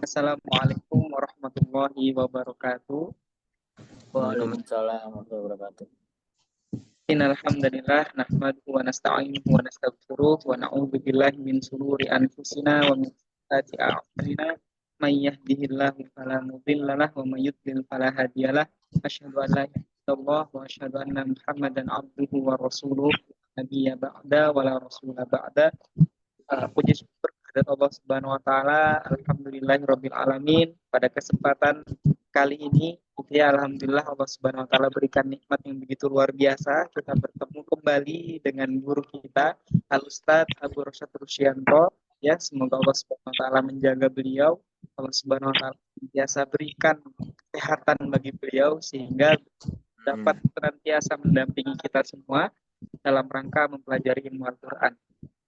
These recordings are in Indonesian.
Assalamualaikum warahmatullahi wabarakatuh. Waalaikumsalam warahmatullahi wabarakatuh. Innal hamdalillah nahmaduhu wa nasta'inuhu wa nastaghfiruh wa na'udzu billahi min shururi anfusina wa min sayyiati a'malina. May yahdihillahu fala mudilla lahu wa may yudlil fala hadiyalah. Asyhadu an la ilaha illallah wa asyhadu anna Muhammadan abduhu wa rasuluh. Nabiyya ba'da wa la rasula ba'da. Puji syukur kepada Allah Subhanahu wa taala. Alhamdulillahirabbil alamin. Pada kesempatan kali ini alhamdulillah Allah Subhanahu wa taala berikan nikmat yang begitu luar biasa. Kita bertemu kembali dengan guru kita Al Ustadz Abu Rosyad Rusyanto. Ya, semoga Allah Subhanahu wa taala menjaga beliau. Allah Subhanahu wa taala biasa berikan kesehatan bagi beliau sehingga dapat senantiasa mendampingi kita semua dalam rangka mempelajari ilmu Al-Qur'an.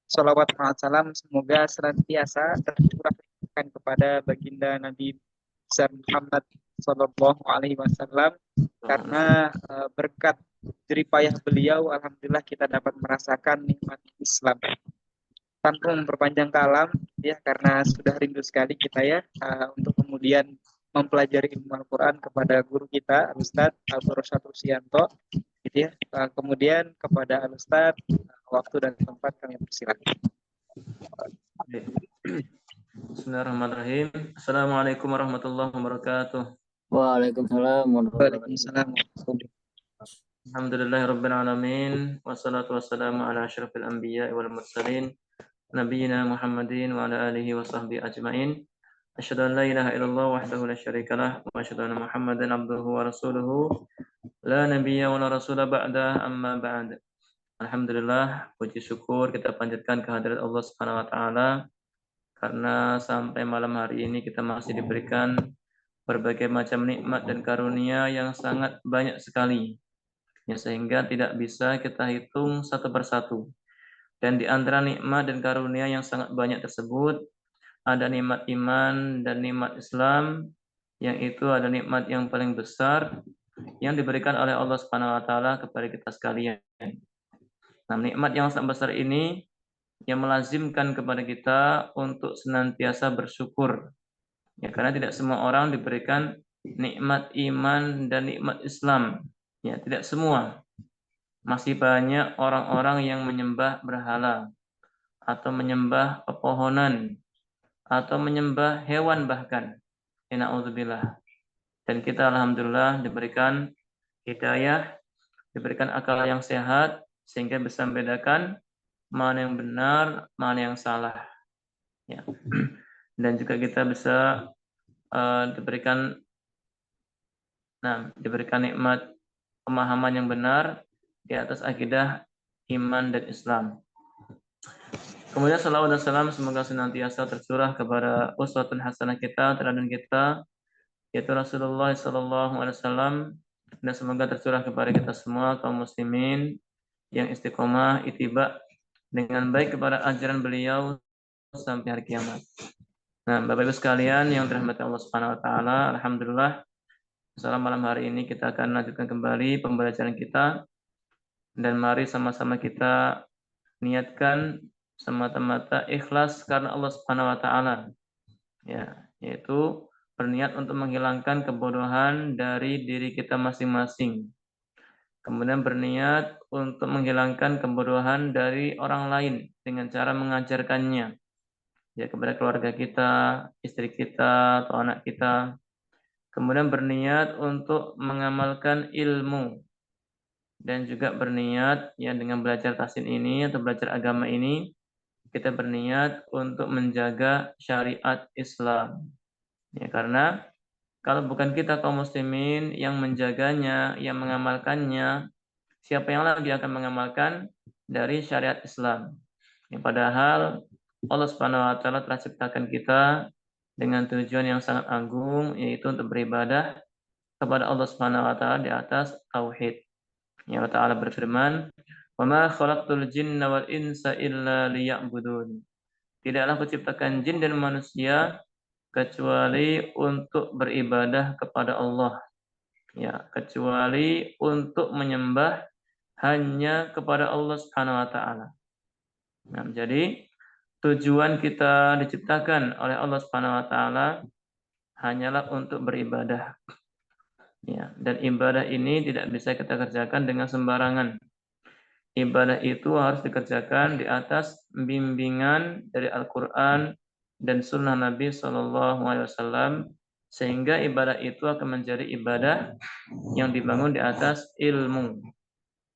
Salawat salam semoga senantiasa tercurahkan kepada baginda Nabi besar Muhammad Sallallahu Alaihi Wasallam, karena berkat jeripayah beliau, alhamdulillah kita dapat merasakan nikmat Islam. Tanpa memperpanjang kalam, ya, karena sudah rindu sekali kita ya untuk kemudian mempelajari ilmu Al-Quran kepada guru kita Al Ustadz Abu Rosyad Rusyanto, gitu ya. Kemudian kepada Al Ustadz, waktu dan tempat kami persilakan. Bismillahirrahmanirrahim. Assalamualaikum warahmatullahi wabarakatuh. Waalaikumsalam warahmatullahi wabarakatuh. Alhamdulillahirabbil alamin wassalatu wassalamu ala asyrafil anbiya'i wal mursalin nabiyina Muhammadin wa ala alihi wa sahbihi ajmain. Asyhadu an la ilaha illallah wahdahu la syarikalah wa asyhadu anna Muhammadan abduhu wa rasuluhu la nabiyya wa la rasula ba'da, amma ba'd. Alhamdulillah, puji syukur kita panjatkan kehadirat Allah Subhanahu wa taala karena sampai malam hari ini kita masih diberikan berbagai macam nikmat dan karunia yang sangat banyak sekali, ya, sehingga tidak bisa kita hitung satu persatu. Dan di antara nikmat dan karunia yang sangat banyak tersebut, ada nikmat iman dan nikmat Islam, yang itu ada nikmat yang paling besar yang diberikan oleh Allah Subhanahu wa taala kepada kita sekalian. Nah, nikmat yang sangat besar ini yang melazimkan kepada kita untuk senantiasa bersyukur. Ya, karena tidak semua orang diberikan nikmat iman dan nikmat Islam. Ya, tidak semua. Masih banyak orang-orang yang menyembah berhala atau menyembah pepohonan atau menyembah hewan bahkan. Na'udzubillah. Dan kita alhamdulillah diberikan hidayah, diberikan akal yang sehat sehingga bisa membedakan mana yang benar, mana yang salah. Ya. Dan juga kita bisa diberikan nikmat pemahaman yang benar di atas akidah iman dan Islam. Kemudian salawat dan salam semoga senantiasa tercurah kepada uswatun hasanah kita, teladan kita, yaitu Rasulullah SAW, dan semoga tercurah kepada kita semua kaum muslimin yang istiqomah, ittiba dengan baik kepada ajaran beliau sampai hari kiamat. Nah, Bapak Ibu sekalian yang dirahmati Allah Subhanahu wa taala, alhamdulillah salam malam hari ini kita akan lanjutkan kembali pembelajaran kita, dan mari sama-sama kita niatkan semata-mata ikhlas karena Allah Subhanahu wa taala. Ya, yaitu berniat untuk menghilangkan kebodohan dari diri kita masing-masing. Kemudian berniat untuk menghilangkan kebodohan dari orang lain dengan cara mengajarkannya, ya, kepada keluarga kita, istri kita, atau anak kita. Kemudian berniat untuk mengamalkan ilmu, dan juga berniat, ya, dengan belajar tahsin ini atau belajar agama ini, kita berniat untuk menjaga syariat Islam. Ya, karena kalau bukan kita kaum muslimin yang menjaganya, yang mengamalkannya, siapa yang lagi akan mengamalkan dari syariat Islam? Ya, padahal Allah Subhanahu wa taala telah ciptakan kita dengan tujuan yang sangat agung, yaitu untuk beribadah kepada Allah Subhanahu wa taala di atas tauhid. Ya, Allah Ta'ala berfirman, "Wa ma khalaqtul jinna wal insa illa liya'budun." Tidaklah kuciptakan jin dan manusia kecuali untuk beribadah kepada Allah. Ya, kecuali untuk menyembah hanya kepada Allah Subhanahu wa taala. Nah, jadi tujuan kita diciptakan oleh Allah Subhanahu wa taala hanyalah untuk beribadah. Ya, dan ibadah ini tidak bisa kita kerjakan dengan sembarangan. Ibadah itu harus dikerjakan di atas bimbingan dari Al-Quran dan Sunnah Nabi SAW, sehingga ibadah itu akan menjadi ibadah yang dibangun di atas ilmu.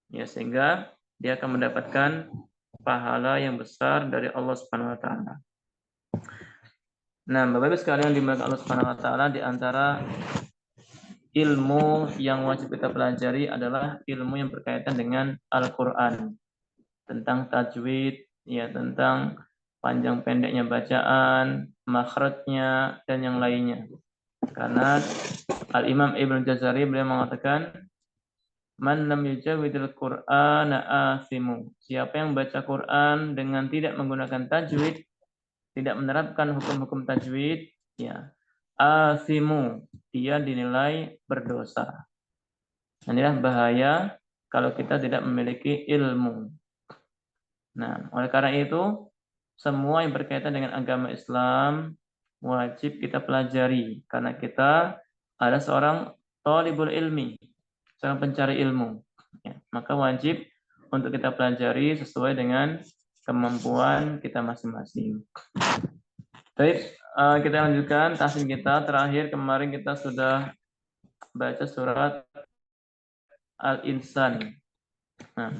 Ya, sehingga dia akan mendapatkan pahala yang besar dari Allah Subhanahu wa taala. Nah, Bapak Ibu sekalian dimuliakan Allah Subhanahu wa taala, di antara ilmu yang wajib kita pelajari adalah ilmu yang berkaitan dengan Al-Qur'an, tentang tajwid, ya, tentang panjang pendeknya bacaan, makhrajnya dan yang lainnya. Karena Al-Imam Ibnu Jazari beliau mengatakan, man lam yujawwidil Qur'ana asimu. Siapa yang baca Quran dengan tidak menggunakan tajwid, tidak menerapkan hukum-hukum tajwid, ya, asimu, dia dinilai berdosa. Inilah bahaya kalau kita tidak memiliki ilmu. Nah, oleh karena itu, semua yang berkaitan dengan agama Islam wajib kita pelajari, karena kita ada seorang thalibul ilmi, seorang pencari ilmu. Ya, maka wajib untuk kita pelajari sesuai dengan kemampuan kita masing-masing. Baik, kita lanjutkan tahsin kita. Terakhir kemarin kita sudah baca surat Al-Insan. Nah,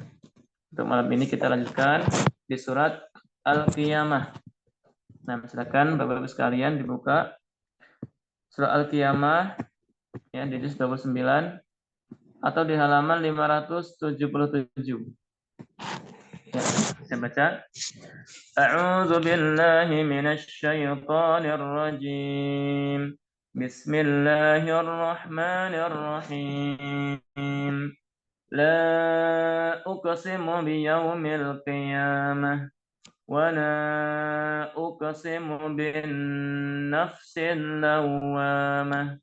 untuk malam ini kita lanjutkan di surat Al-Qiyamah. Nah, silakan Bapak-Ibu sekalian dibuka surat Al-Qiyamah ya, di juz 29 atau di halaman 577. Ya, saya baca. A'udzu billahi minasy syaithanir rajim. Bismillahirrahmanirrahim. La uqsimu biyaumil qiyamah wa la uqsimu bin nafsil lawwamah.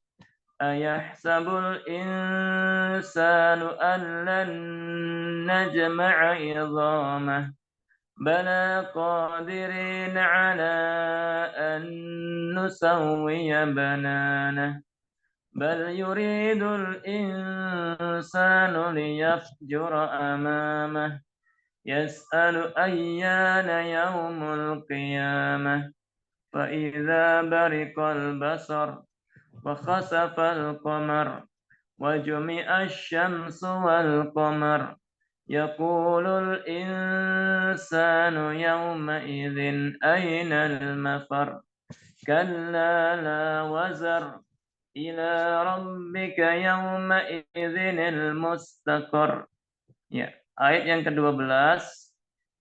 Ayahsabul insanu an lan najma'a idhamah. Bala qadirin ala an nusawwiya bananah. Bal yuridul insanu liyafjura amamah. Yas'alu ayyana yaumul qiyamah. Fa idza bariqal basar wa khasafal qamar wa jumi'asy syamsu wal qamar. Yaqulul insanu yawma idzin aynal mafar. Kalla la wazar ila rabbika yawma idzinil mustaqar. Ya, ayat yang ke-12,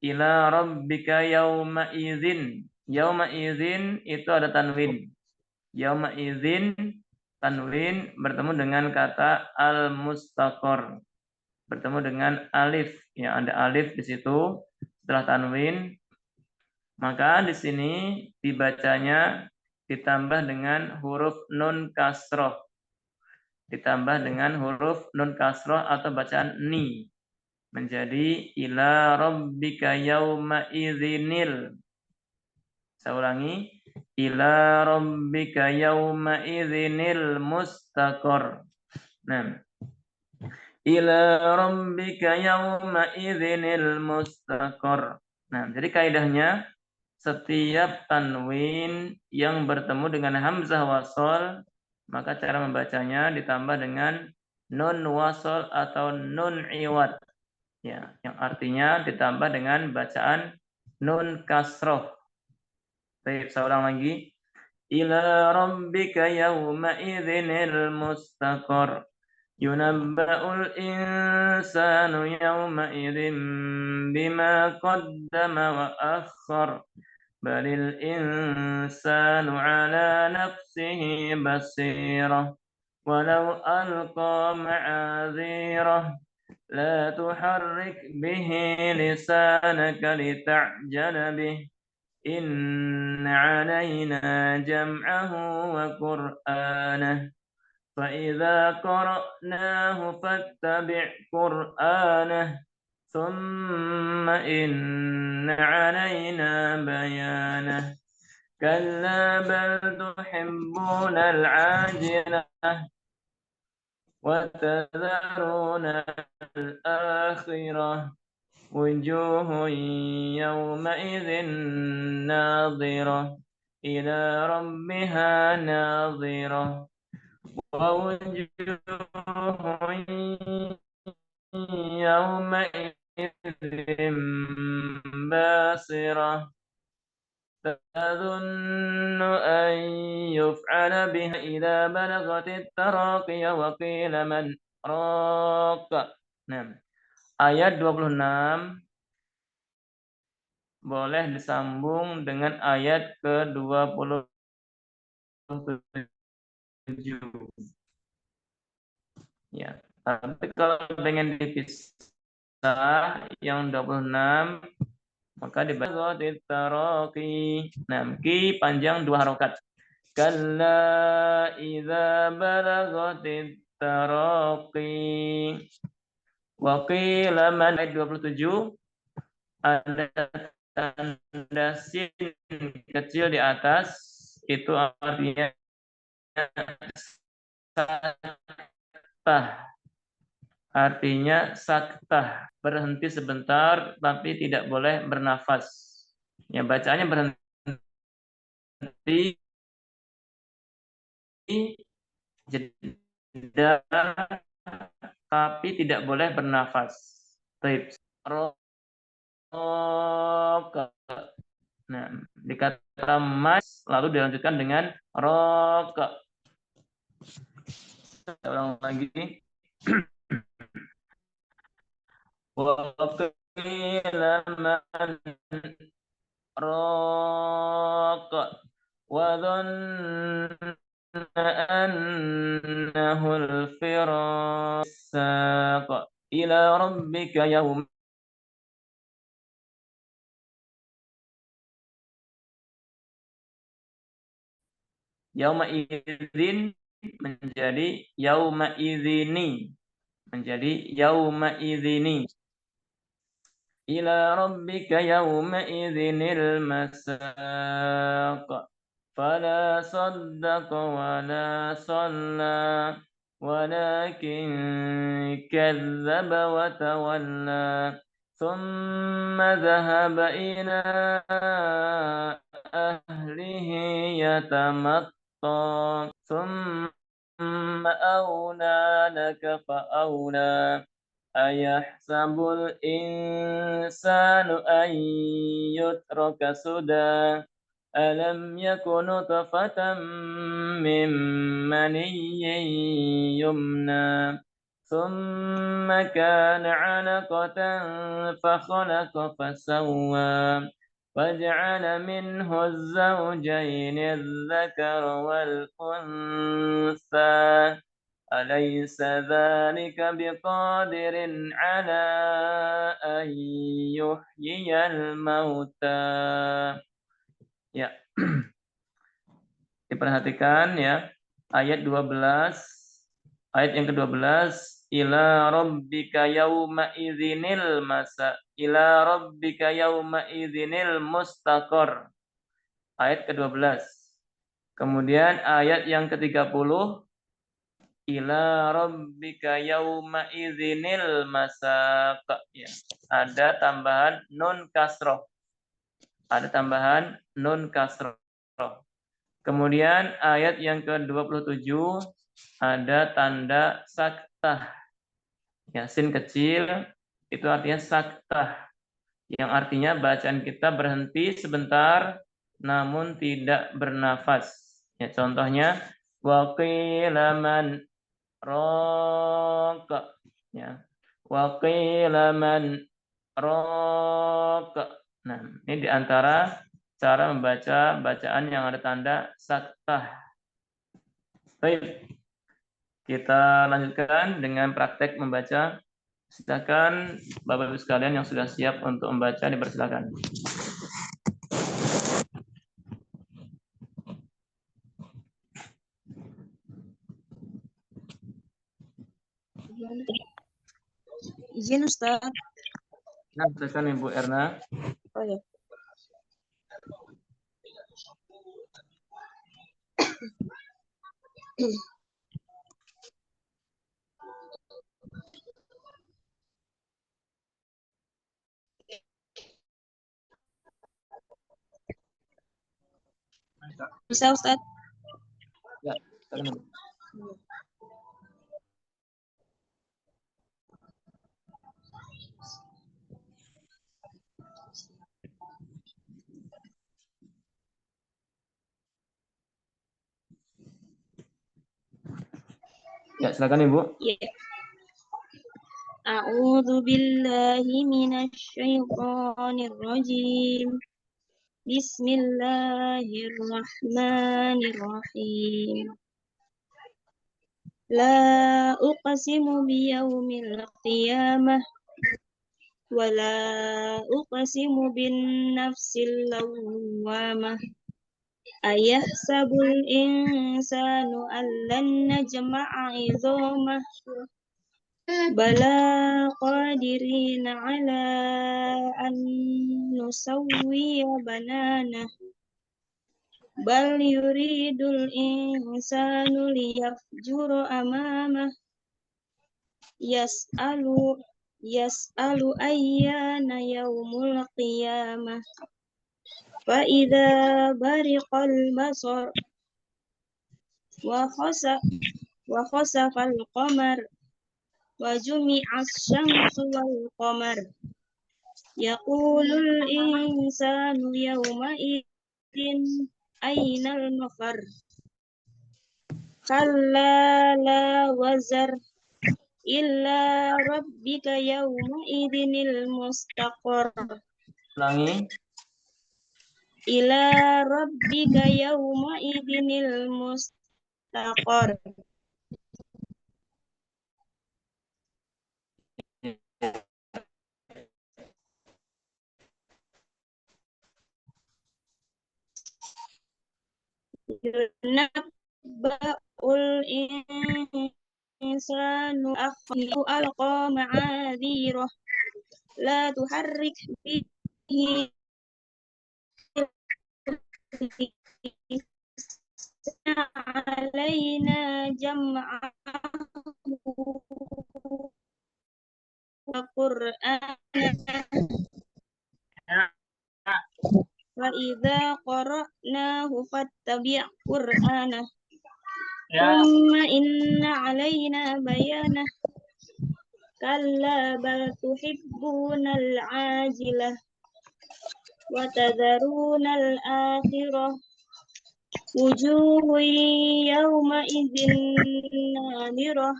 ila rabbika yawma idzin. Yawma idzin itu ada tanwin. Yawma idzin, tanwin bertemu dengan kata al-mustaqar, bertemu dengan alif, ya, ada alif di situ setelah tanwin, maka di sini dibacanya ditambah dengan huruf nun kasroh, ditambah dengan huruf nun kasroh atau bacaan ni, menjadi ila rabbika yauma idzinil. Saya ulangi, ila rabbika yauma idzinil mustaqar. Nah, ila rabbika yauma idzinil mustaqar. Nah, jadi kaidahnya setiap tanwin yang bertemu dengan hamzah wasol, maka cara membacanya ditambah dengan nun wasol atau nun iwad. Ya, yang artinya ditambah dengan bacaan nun kasroh. Baik, saya ulang lagi. Ila rabbika yawma idzinil mustaqar. Yunabba'ul insanu yawma idzin bima qaddama wa akhkhar. Balil insanu ala nafsihi basirah. Walau alqa ma'adzirah. La tuharrik bihi lisanaka lita'jala bih. Inna alaina jam'ahu wa qur'anah. Fa idza qara'nahu fattabi' qur'anah. ثم إن علينا بيانه كلا بل تحبون العاجلة وتذرون الآخرة وجوه يومئذ ناظرة إلى ربها ناظرة ووجوه يومئذ باسرة تظن أن يفعل بها إذا بلغت التراقي وقيل من راق. Nah, ayat 26 boleh disambung dengan ayat ke-27. Ya, tapi kalau pengen dipisah yang 26 maka dibaca taraqi. Nah, ki panjang 2 harokat. Kalla idza balagatit taraqi. Wa qila man ayat 27 ada tanda sin kecil di atas, itu artinya saktah. Artinya saktah, berhenti sebentar tapi tidak boleh bernafas. Ya, bacaannya berhenti jeda tapi tidak boleh bernafas. Baik. Nah, dikata mas lalu dilanjutkan dengan rok. Ulang lagi. وقيل من راق وظن أنه الفراق إلى ربك yauma idzin menjadi yauma idzini, menjadi yauma idzini. Ila rabbika yauma idzinil masaq. Fala saddaqa wa la shalla walakin kadzdzaba wa tawalla. Thumma dhahaba ila ahlihi yatamatta. Thumma awla laka fa'awla. أيحسب الإنسان أن يترك سدى ألم يكن نطفة من مني يمنى ثم كان علقة فخلق فسوى وجعل منه الزوجين الذكر والأنثى أليس ذلك بقادر على أن يحيي الموتى. Ya. Diperhatikan ya. Ayat 12, ayat yang ke-12, ila rabbika yauma idzinil masa, ila rabbika yauma idzinil mustaqar. Ayat ke-12. Kemudian ayat yang ke-30, ila rabbika yauma idzinil masaq. Ya. Ada tambahan nun kasroh. Ada tambahan nun kasroh. Kemudian ayat yang ke-27 ada tanda saktah. Ya, sin kecil itu artinya saktah. Yang artinya bacaan kita berhenti sebentar namun tidak bernafas. Ya, contohnya waqila man raq, ya, wa qila man raq. Nah, ini diantara cara membaca bacaan yang ada tanda saktah. Baik, kita lanjutkan dengan praktek membaca. Silakan Bapak Ibu sekalian yang sudah siap untuk membaca dipersilakan. Izin Ustaz. Nah, silakan Ibu Erna. Oh ya. Bisa Ustaz? Ya, silakan Ibu. Ya, silakan Ibu. Ya. A'udzu billahi minasyaitonir rajim. Bismillahirrahmanirrahim. La uqsimu biyaumil qiyamah wa la uqsimu bin nafsil lawwamah. Ayahsabul insanu allan najma'a 'idhamah. Bala qadirina 'ala an nusawwiya bananah. Bal yuridul insanu liyafjura amamah. Yas'alu ayyana yaumul qiyamah. Fa idza bariqal basar wa khasafal qamar wa jumi'as syamsu wal qamar. Yaqulul insanu yawma idzin ainal mafar. Kalla la wazar illa rabbika yawma idzinil mustaqar. Ulangi. Ila rabbika yawma idzinil mustaqar. Yunabba'ul insanu akhyahu alqa ma'adhirah. La tuharrik bihi alaina jam'ahu wa qur'ana wa idza qara'nahu fattabi' qur'ana thumma inna alaina bayanah. Kalla bal tuhibbunal ajilah wa tadharunal akhirah. Wujuhun yawma idzin nadirah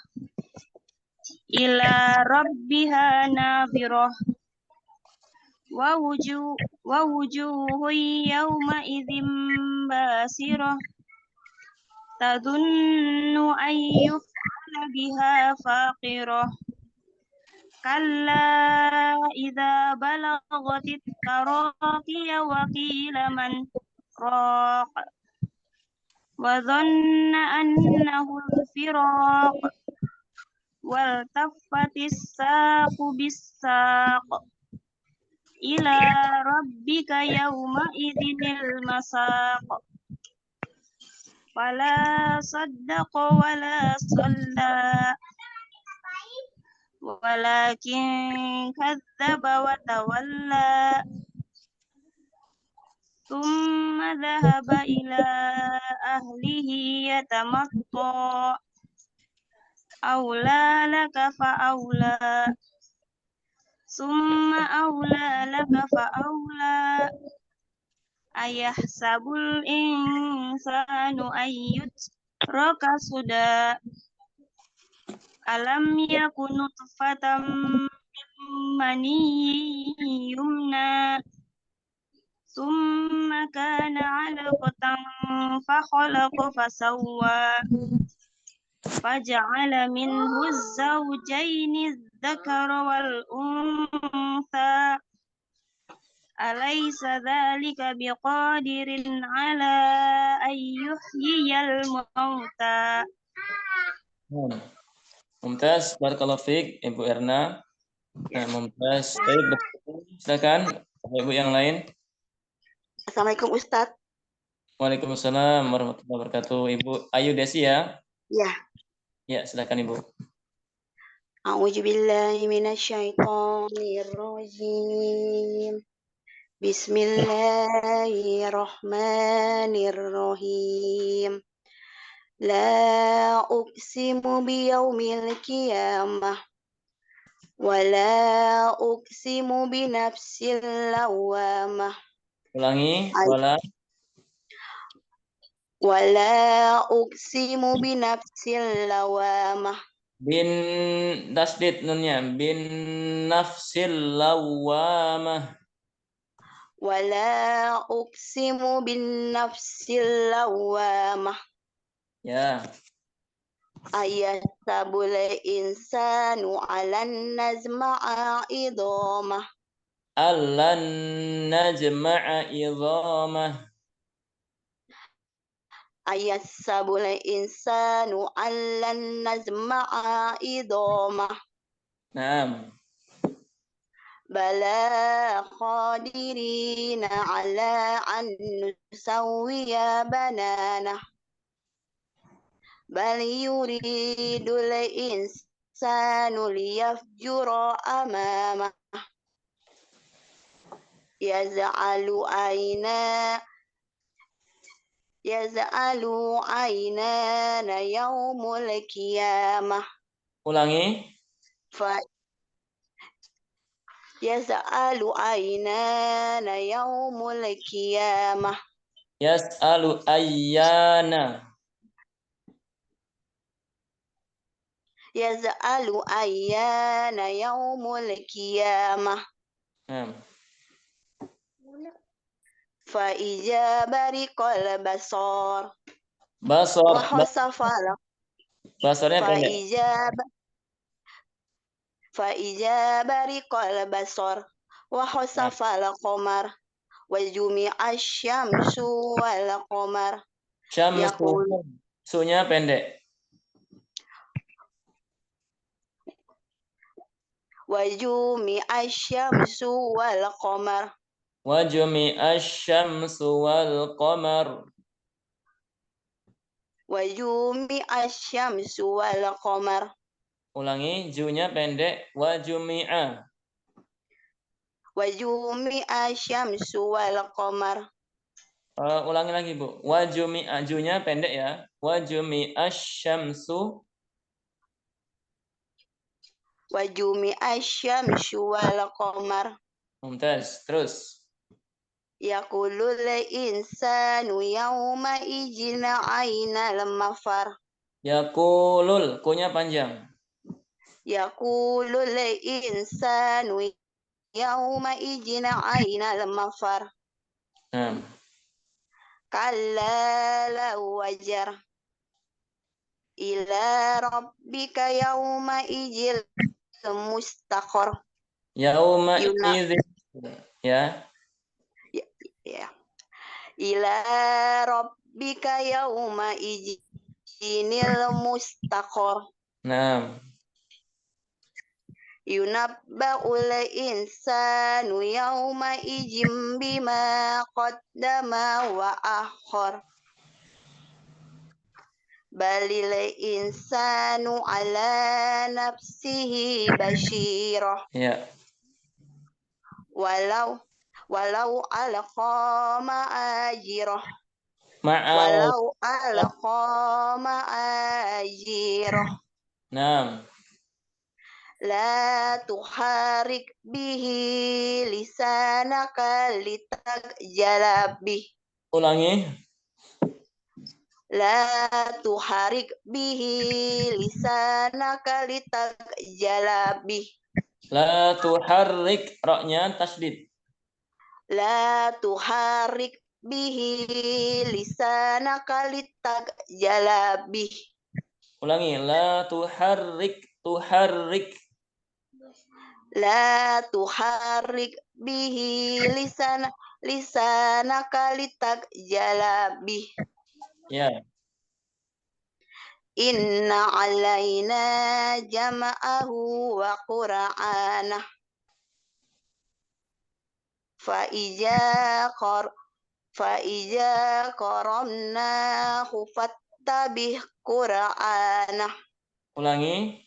ila rabbiha nadhirah. Wa wujuhun yawma idzin basirah tadunnu an yuf'ala biha faqirah. Kalla idza balagatit taraqiya wa qila man raq wa dhanna annahu al-firaq wal taffatis saqu bis-saq ila rabbika yawma idzinil masaq. Fala saddaqa wala shalla walakin kadzdzaba wa tawalla. Tsumma dhahaba ila ahlihi yatamatta. Aula laka fa aula. Tsumma aula laka fa aula. Ayahsabul insanu ayyutraka suda. Alam yakun nutfatan min maniyyin yumna. Tsumma kana 'alaqatan fa khalaqa fa sawwa. Faja'ala minhu az-zawjayni adh-dhakara wal untha. Alaysa dzalika biqadirin 'ala an yuhyiyal mauta. Mumtaz, barakallahu fiik Ibu Erna. Mumtaz. Baik, Silakan Ibu yang lain. Assalamualaikum Ustadz. Waalaikumsalam warahmatullahi wabarakatuh. Ibu Ayu Desi ya? Ya. Ya, silakan Ibu. A'udzubillahi minasyaitonirrajim. Bismillahirrahmanirrahim. La uqsimu biyaumil qiyamah. Wa la uqsimu binafsil lawamah. Ulangi, wala. Wa la uqsimu binafsil lawamah. Bin tasdid nunnya. Bin nafsil lawamah. Wa la uqsimu bin nafsil lawamah. Ya. Ayasabul insanu alan nazma'a idhamah. Allan najma'a idhamah. Ayasabul insanu alan nazma'a idhamah. Naam. Bala qadirina ala an nusawwiya bananah. Bal yuridul insanu liyafjura amamah. Yaz'alu aynana yaumul qiyamah. Ulangi. Yaz'alu aynana yaumul qiyamah. Yas'alu ayyana. Yaz'alu ayyana yaumul qiyamah. Naam. Fa iza bariqal basar. Basor. Wa khasafal. Basornya Fa pendek. iza bariqal basar. Wa khasafal qamar. Wa jumi'asy syamsu wal qamar. Syamsu. Sunya pendek. Wa jumi'asy syamsu wal qamar. Wa jumi'asy syamsu wal qamar. Wa jumi'asy syamsu wal qamar. Ulangi, junya pendek. Wa jumi'a. Wa jumi'asy syamsu wal qamar. Ulangi lagi, Bu. Wa jumi'a, junya pendek ya. Wa jumi'asy syamsu. Wa jumi'asy syamsu wal qamar. Mumtaz. Terus. Yaqulul insanu yawma ijna ainal mafar. Yaqulul, kunya panjang. Yaqulul insanu yawma ijna ainal mafar. Nah. Kalla law wajar. Ila rabbika yawma ijil mustaqar. Yauma idzin. Ya. Ya. Ila rabbika yawma ijinil mustaqar. Nah. Yunabba'ul insanu yawma ijim bima qaddama wa akhar. Balil insanu ala nafsihi basyirah. Ya. Walau alqa ma'ajirah. Ma'al. Walau alqa ma'ajirah. Nah. La tuharik bihi lisanaka litajala bih. Ulangi. La tuharik bihi lisanaka litajala bih. La tuharrik, roknya tasdid. La tuharik bihi lisanaka litajala bih. Ulangi. La tuharrik, tuharrik. La tuharik bihi lisanaka litajala bih. Ya. Inna alaina jama'ahu wa qur'anah. فإذا قرأناه فاتبع قرآنه. Ulangi.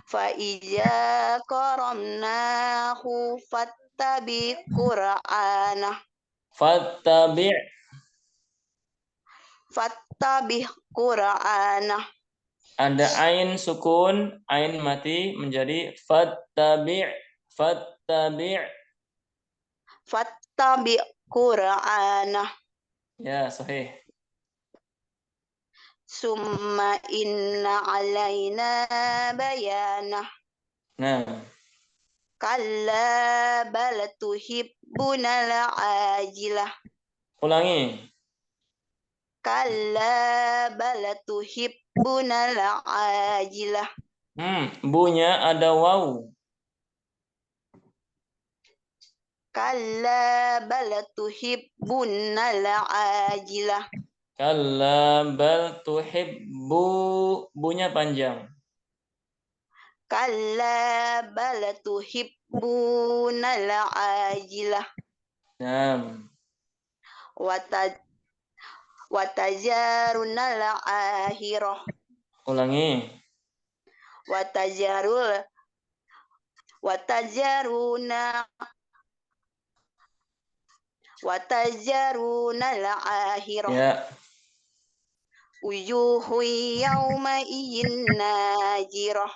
فإذا قرأناه فاتبع قرآنه. فاتبع قرآنه. Ada ain sukun, ain mati menjadi fattabi'. فاتبع قرآنه. Ya, sahih. Summa inna alaina bayana. Nah, Kalla bal tuhibbunal ajilah. ulangi. Kalla bal tuhibbunal ajilah. Bu-nya ada waw. Kalla bal tuhibbunal ajilah. Kalla bal tuhibbu. Bu-nya panjang. Kalla bal tuhibbunal ajilah. Nah, Watajarunal akhirah. ulangi. Watajarunal akhirah. Ya. Wujuhu yawma idzin najirah.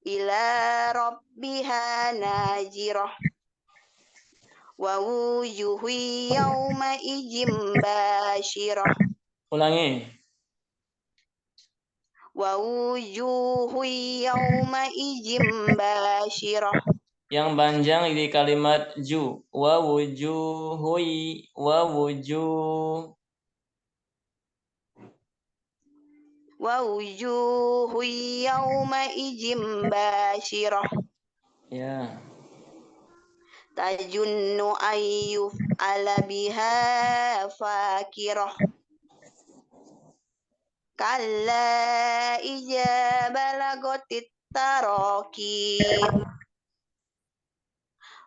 Ila rabbiha najirah. Wa wujuhu yawma idzin basyirah. Ulangi. Wa wujuhu yawma idzin basyirah. Yang panjang di kalimat ju. Wa wujuhui. Wa wujuh. Wa wujuhu yawma idzin basyirah. Ya. Tajunnu ayyuf ala biha fakirah. Kalla ija balagotit taraki.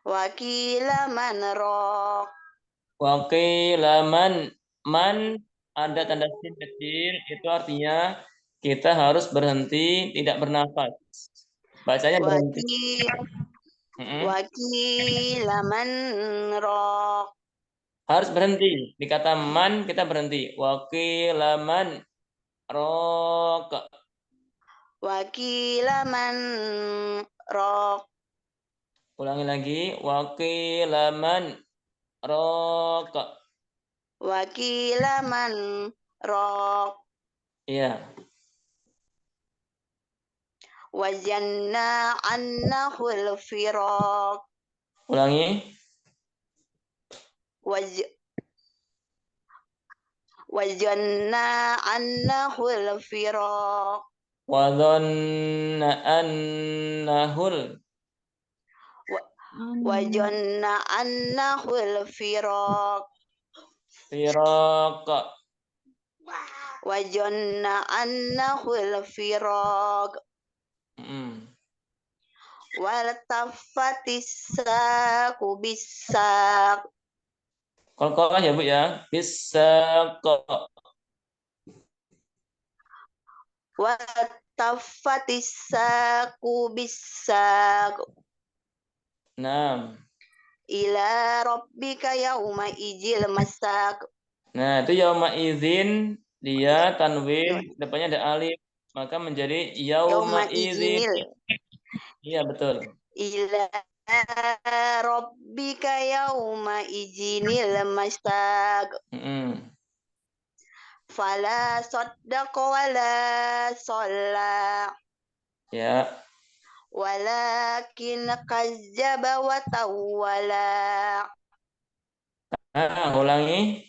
Wakila man raq. Wakila man ada tanda sin kecil, itu artinya kita harus berhenti, tidak bernafas. Bacanya berhenti. Wakila man raq. Harus berhenti. Di kata man kita berhenti. Wakila man raq. Wakila man raq. Ulangi lagi. Wakila man raq. Wakila man raq. Iya. Wajanna annahul firaq. Ulangi. Wajanna annahul firaq. Wadhanna annahul. Wajanna annahul firaq. Firaq. Wajanna annahul firaq. Waltafatis saqu bisaq. Qalqalah ya Bu ya. Bisaq. Waltafatis saqu bisaq. Nah. Ila rabbika yauma ijil masaq. Nah, itu yauma idzin dia tanwin depannya ada alif, maka menjadi yauma idzin. Iya, betul. Ila rabbika yauma ijinil masaq. Fala saddaqa wala shalla. Ya. Walakin kazzaba wa tawwala. Ulangi.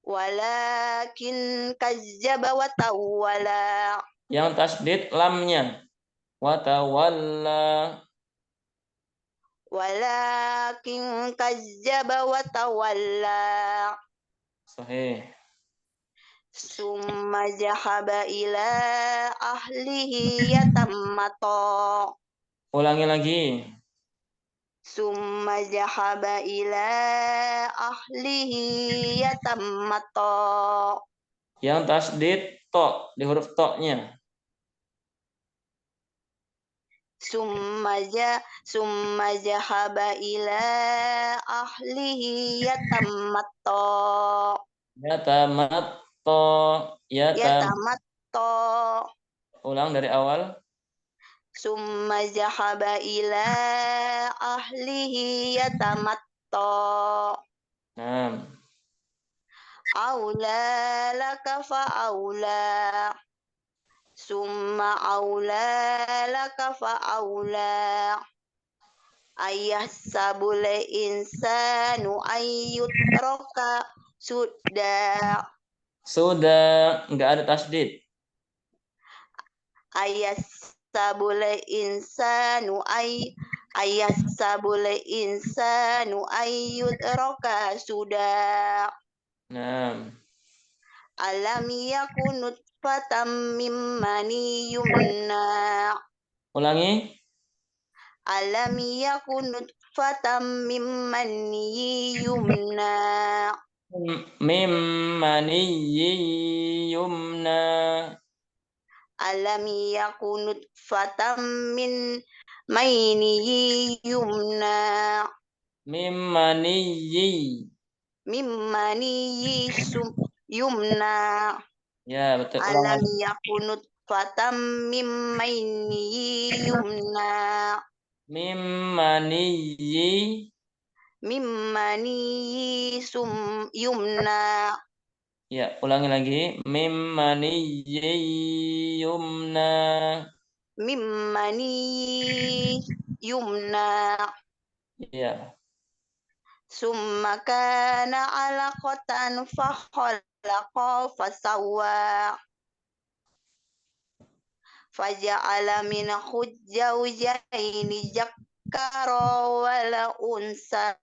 Walakin kazzaba wa tawwala. Yang tasdid lamnya. Wa tawalla. Walakin kazzaba wa tawalla. Sahih. Summa zahaba ila ahlihi yatamatta. Ulangi lagi. Summa zahaba ila ahlihi yatamatta. Yang tasdid to di huruf to-nya. Summa zahaba ila ahlihi yatamatta. Yatamatto. Yatamatta. Ulang dari awal. Summa zahaba ila ahlihi yatamatta. Nah, Aula laka fa aula. Summa aula laka fa aula. Ayahsabul insanu ayyutraka sudah. sudah nggak ada tasdid. Ayahsabul insanu ayyutraka sudah. Nah, Alam yakun nutfatam mim mani yumna. ulangi. Alam yakun nutfatam mim mani yumna. Mim maniyyi yumna. Alam yakun nutfatam min maini yumna. Mim maniyyi. Mim mani yumna. Ya, betul. Ulang Alam lagi. yakun nutfatam mim maini yumna. Mim maniyyi. Mim mani yumna. Ya, ulangi lagi. Mim maniyyi yumna. Mim mani yumna. Ya. Summa kana alaqatan fa khalaqa fasawwa. Faja'ala minhu zawjaini dzakara wal unsa.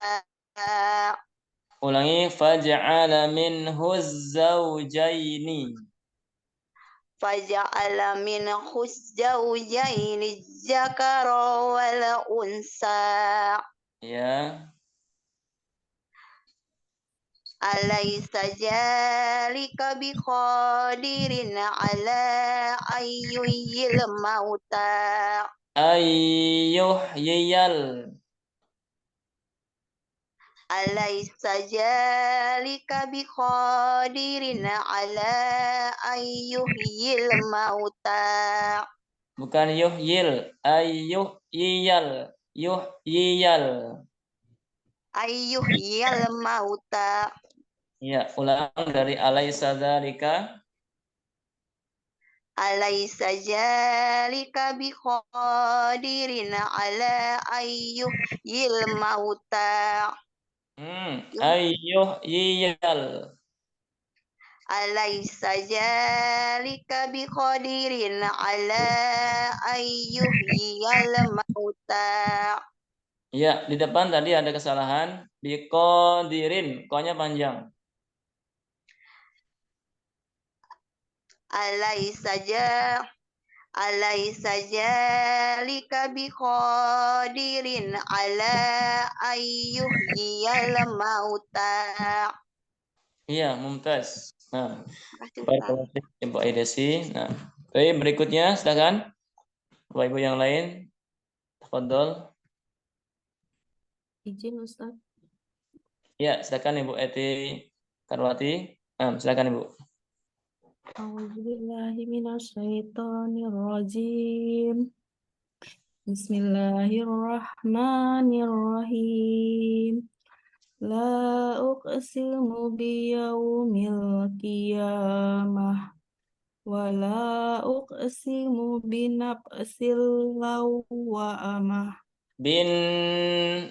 Ulangi. Faj'ala minhu zawjaini. Faja'ala minhu zawjaini dzakara wal unsa. Ya. Alaysa zalika biqadirin ala ayyuhil mauta. Ayyuhyiyal. Alaysa zalika biqadirin ala ayyuhil mauta. Bukan yuhyil. Ayyuhyiyal. Yuhyiyal. Ayyuhil mauta. Ya, ulang dari alaysa dzalika. Alaysa zalika biqadirin ala ayyuhil mauta. Ayyuhyiyal. Alaysa zalika biqadirin ala ayyuhil mauta. Ya, di depan tadi ada kesalahan. Biqadirin. Ko-nya panjang. Alaysa zalika biqadirin ala ayyuhil mauta. Iya, mumtaz. Nah, Makasih Ustaz. barakallahu Ibu Aidesi. Nah, oke, berikutnya silakan Bapak Ibu yang lain. Tafadhol. Izin Ustaz. Ya, silakan Ibu Eti Karwati. Nah, silakan Ibu. A'udzubillahi minasyaitonirrajim. Bismillahirrahmanirrahim. La uqsimu biyaumil qiyamah wa la uqsimu binafsil lawwamah. Bin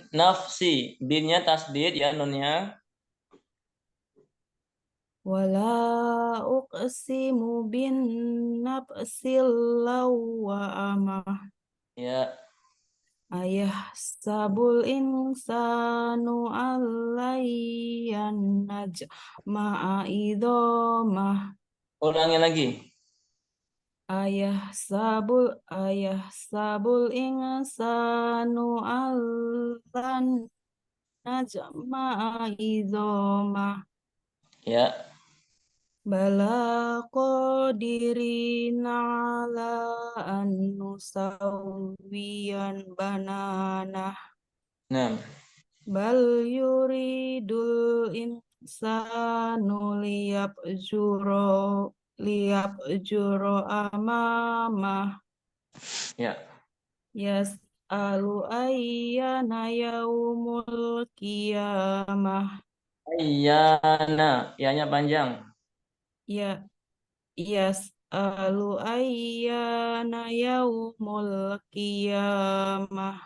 nafsi. Binnya tasdid ya nunnya. Wala uqsimu bin nafsil lawwamah. Ya. Ayahsabul insanu allayyan najma'a idhamah. Ulangi lagi. ayah sabul insanu allan najma'a izomah Ya. bala qadirina ala an nusawwiyan banana Nah. bal yuridul insanu liyabjuro amamah Ya. yas'alu ayyana yaumul qiyamah Ayyana. Ya-nya panjang. ya yas'alu ayyana yaumul qiyamah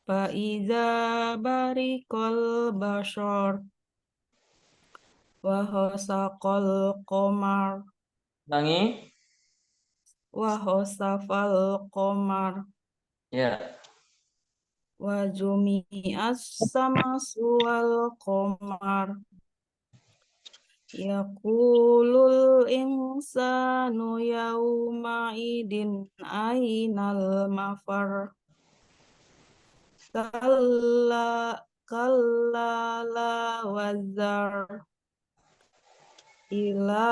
fa iza barikal bashar wa khasaqal qamar Ulangi. wa khasafal qamar Ya. wa jumi'as samsu wal qamar yaqulul insanu yawma idin ainal mafar kalla la wazar ila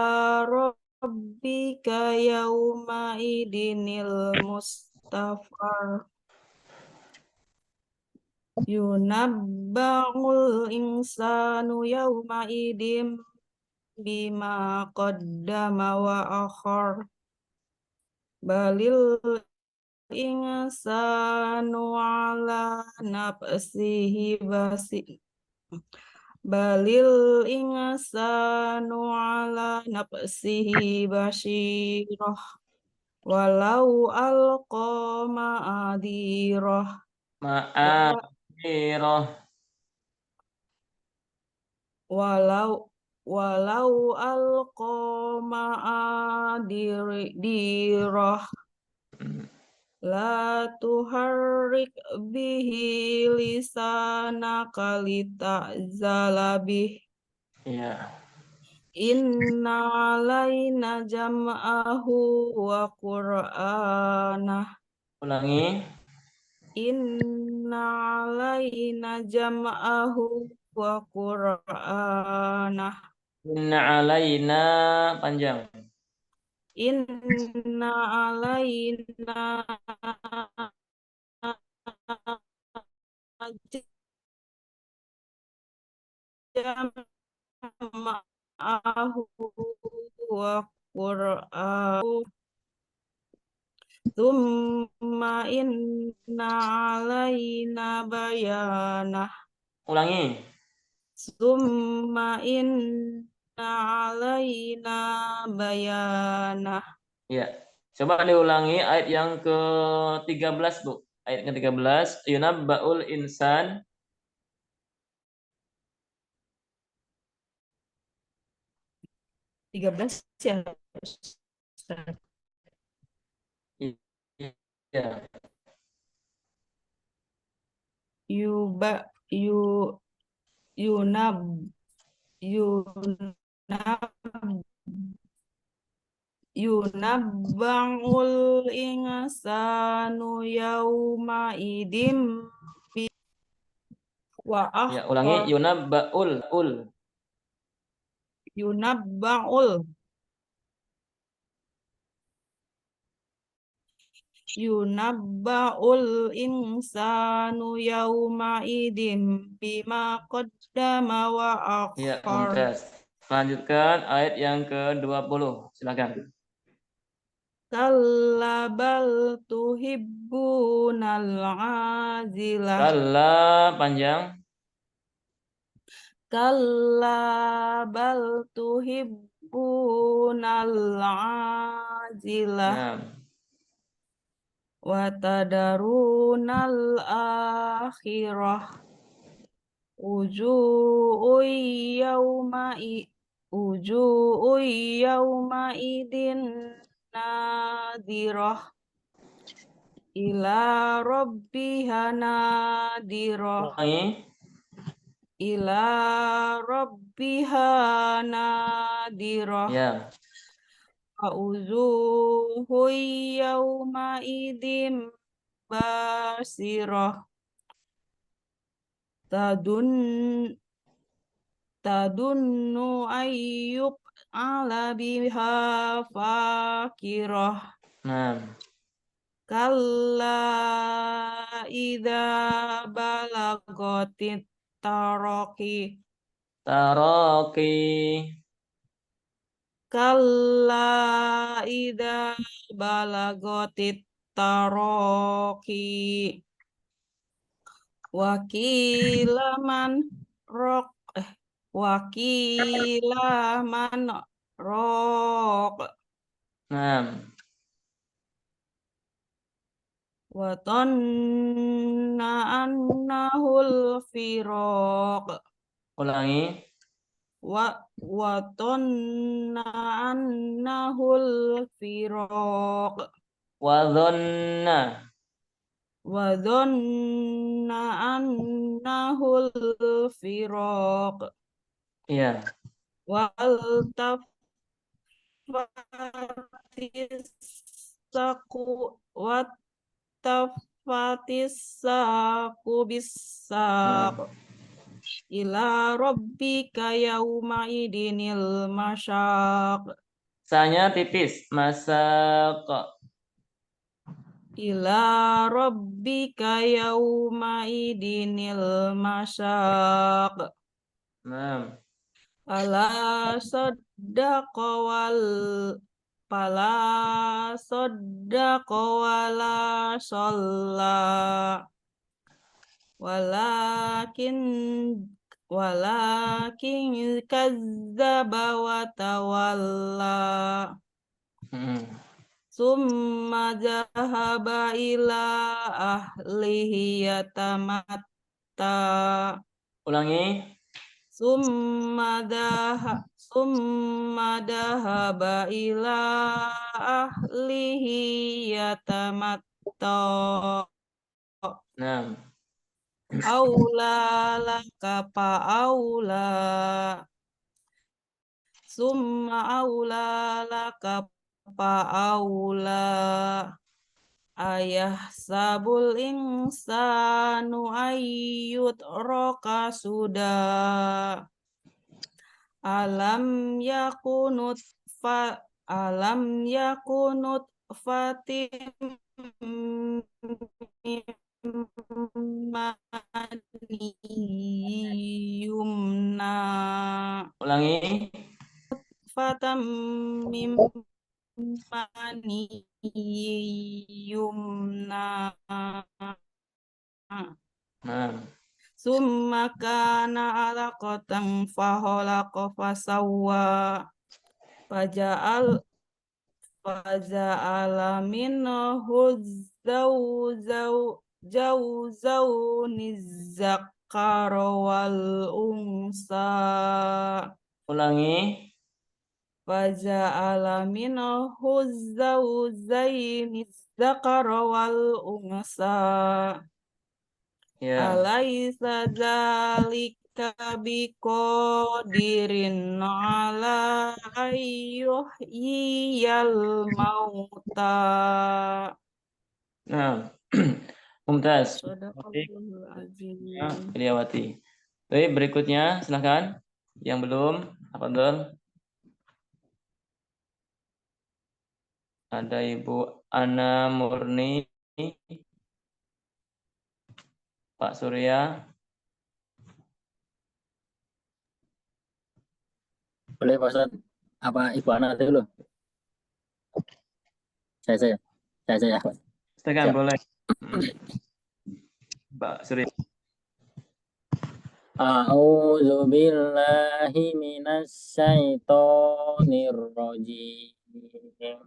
rabbika yawma idinil mustafar yunabba'ul insanu yawma idin bima qaddama wa akhar balil insanu ala nafsihi balil insanu ala nafsihi basyirah walau alqa ma'adirah Ma'adirah. walau alqa ma'adirah la tuharrik bihi lisanaka lita'zala bih Ya. inna alaina jam'ahu wa qur'anah Ulangi. inna alaina jam'ahu wa qur'anah Inna alaina panjang. inna alaina jam'ahu wa qur'anahu thumma inna alaina bayanah Ulangi. thumma inna alaina bayanah. Ya. Coba diulangi ayat yang ke-13, Bu. Ayat ke-13, yunabba'ul insan 13 ya. ya. Yuba yu yunab yunab yunabba'ul insanu yawma idim wa Ya, ulangi akhar yunabba'ul yunabba'ul yunabba'ul insanu yawma idim bima qaddama wa Ya, akhar. mumtaz. Lanjutkan ayat yang ke-20. Silakan. Kalla bal tuhibbunal azilah. Kalla panjang. Kalla bal tuhibbunal azilah. Nah, Wa tadarunal akhirah. Uju'u yawma idin nadirah ila rabbiha nadirah ulangi. ila rabbiha nadirah. Ya. Fauzuhu yawma idim basirah. Tadunnu ayyub ala biha fakirah. Nah. Kalla idza balagatit taraqi. Taraki. Kalla idza balagatit taraqi. Wakilaman rok wakilaman rok. Nah. Wa tanna annahul firaq. Ulangi. Wa tanna annahul firaq. Wa dhanna. Wa dhanna annahul firaq. Iya. Wal tafatis saku wat tafatis saku bisaq. Ila rabbika yauma idinil masyaq. Sanya tipis. Masak. Ila rabbika yauma idinil masyaq. Nah. Fala saddaqa wala shalla. Walakin kazzaba wa tawalla. Summa zahaba ila ahlihi yatamatta. Ulangi. Summa dahaba ila ahlihi yatamatta. Nah. Aula laka aula. Summa aula laka aula. Ayah sabul insanu ayyut roka sudah. Alam yakunut fatim mani yumna. Ulangi. Fatam mani yumna. Nah. Summa kana alaqatan fahalaqa fasawwa. Faja'ala minhu zawzauni zakkara wal unsa. Ulangi. Faja'ala minhu zawzaini zakkara wal unsa. Ya. Alaysa dzalika biqadirin ala ayyuhyiyal mauta. Nah. Mumtaz. Shadaqallahul azim. Kiliawati. Baik, berikutnya silahkan. Yang belum, Afdal. Ada Ibu Ana Murni, Pak Surya. Boleh Pak Ustaz? Apa Ibu Ana dulu? Saya. Silakan, Siap. boleh. Pak Surya. A'udzu billahi minasyaitonir rajim.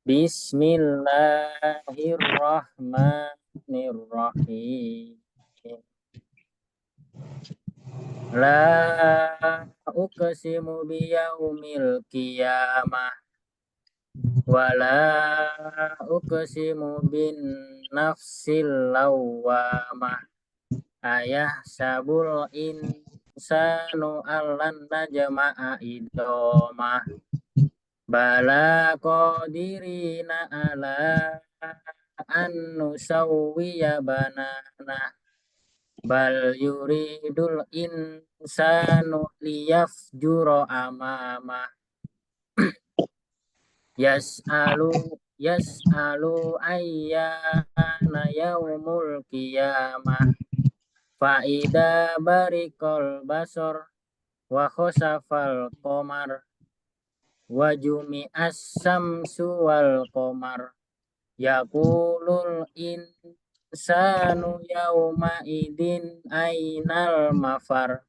Bismillahirrahmanirrahim. La uqsimu biyaumil qiyamah wa la uqsimu bin nafsil lawwamah ayah sabul insanu allan najma'a idomah bala qadirina ala an nusawwiya banana bal yuridul insanu liyafjura amama yas'alu ayyana yaumul qiyamah fa idza barikal basar wa khosafal qamar wa jumi'as samsu wal qamar yaqulul insanu yauma idin ainal mafar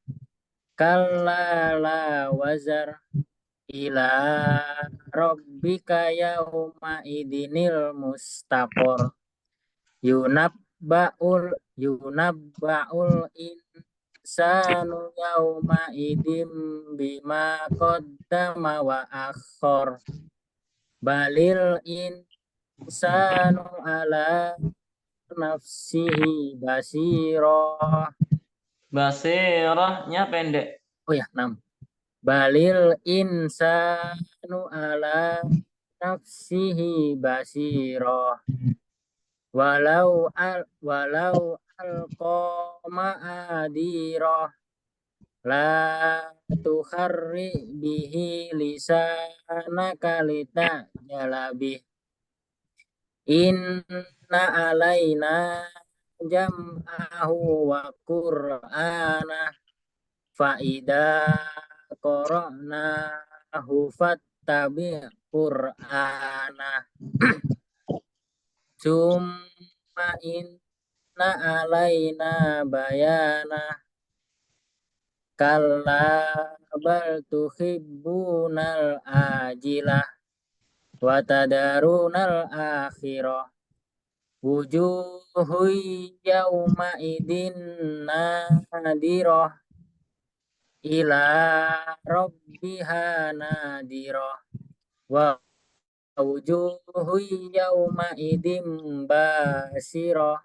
kalla la wazar ila rabbika yauma idinil mustaqor yunabba'ul insanu yauma idim bima qaddama wa akhor balil insanu ala nafsihi basirah. Basirahnya pendek. Oh ya, 6. Balil insanu ala nafsihi basirah. Walau alqa ma'adirah la tukharri bihi lisanaka litajalabi inna alaina jam'ahu wa qur'ana fa'ida qara'nahu fattabi' qur'ana summa inna alaina bayana kalla bal tuhibbunal ajilah wa tadarunal akhirah wujuhu yawma idin nadirah ila rabbiha nadirah wa wujuhu yawma idin basirah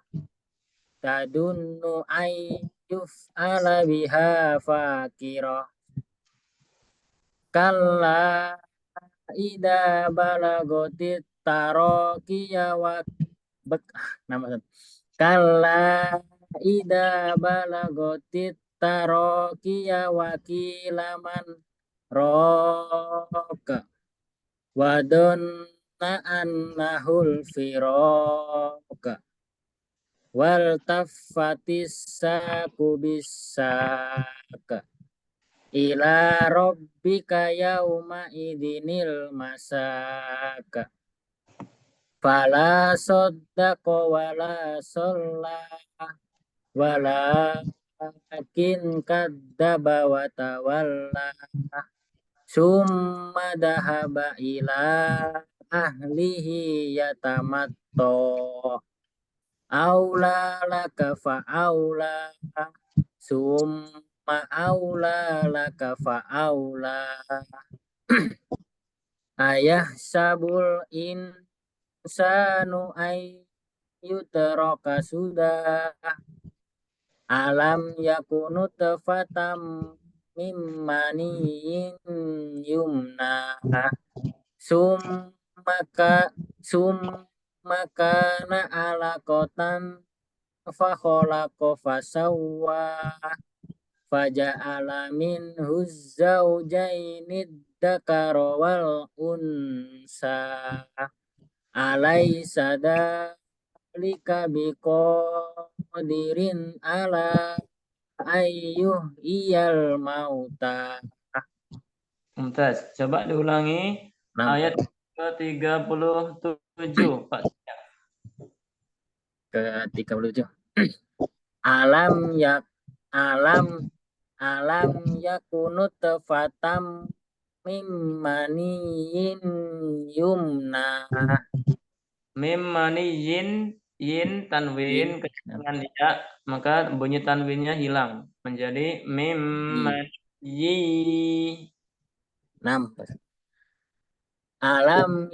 tadunnu ayyuf'ala biha fakirah kalla ida balagotit tarokiya wa kalla ida balagotit tarokiya wa kilaman roka wadonna annahul firoka wal taffatis saku bisaka ila rabbika yauma idinil masaka fala saddaqa wala shalla walakin kadzdzaba wa tawalla summa dhahaba ila ahlihi yatamatta aula laka fa aula summa aula laka fa aula ayah sabul insanu yutraka sudah alam yakunu tafatam mimmaniyin yumna summaka alaqatan fa khalaqa fasawwa faja'ala minhu zawjaini dzakara wal unsa alaysa dzalika biqadirin ala ayyuhiyal mauta. Mumtaz. Coba diulangi ayat ke-37, Pak. Ke-37. Alam yakunu tafatam mimmaniyin yumna. Mimmaniyin, yin tanwin kecuali ya, maka bunyi tanwinnya hilang menjadi mimmaniyi. 6. Alam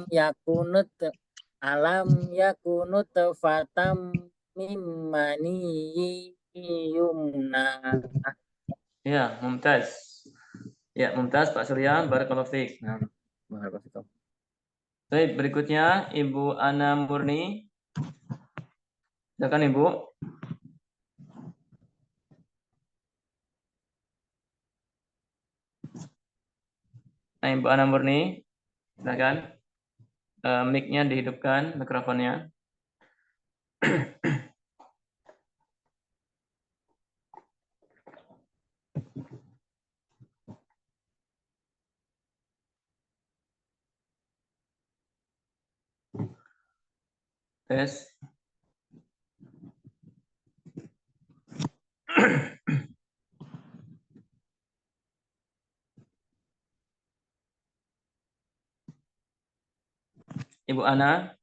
yakunut Alam yakunu nutfatam min maniyyin yumna. Ya, mumtaz. Ya, mumtaz Pak Surya, barakallahu fiik. Nah, barakallahu fikum. Baik, berikutnya Ibu Ana Murni. Silakan Ibu. Nah, Ibu Ana Murni, silakan. Mic-nya dihidupkan, mikrofonnya. Tes. Ibu Ana.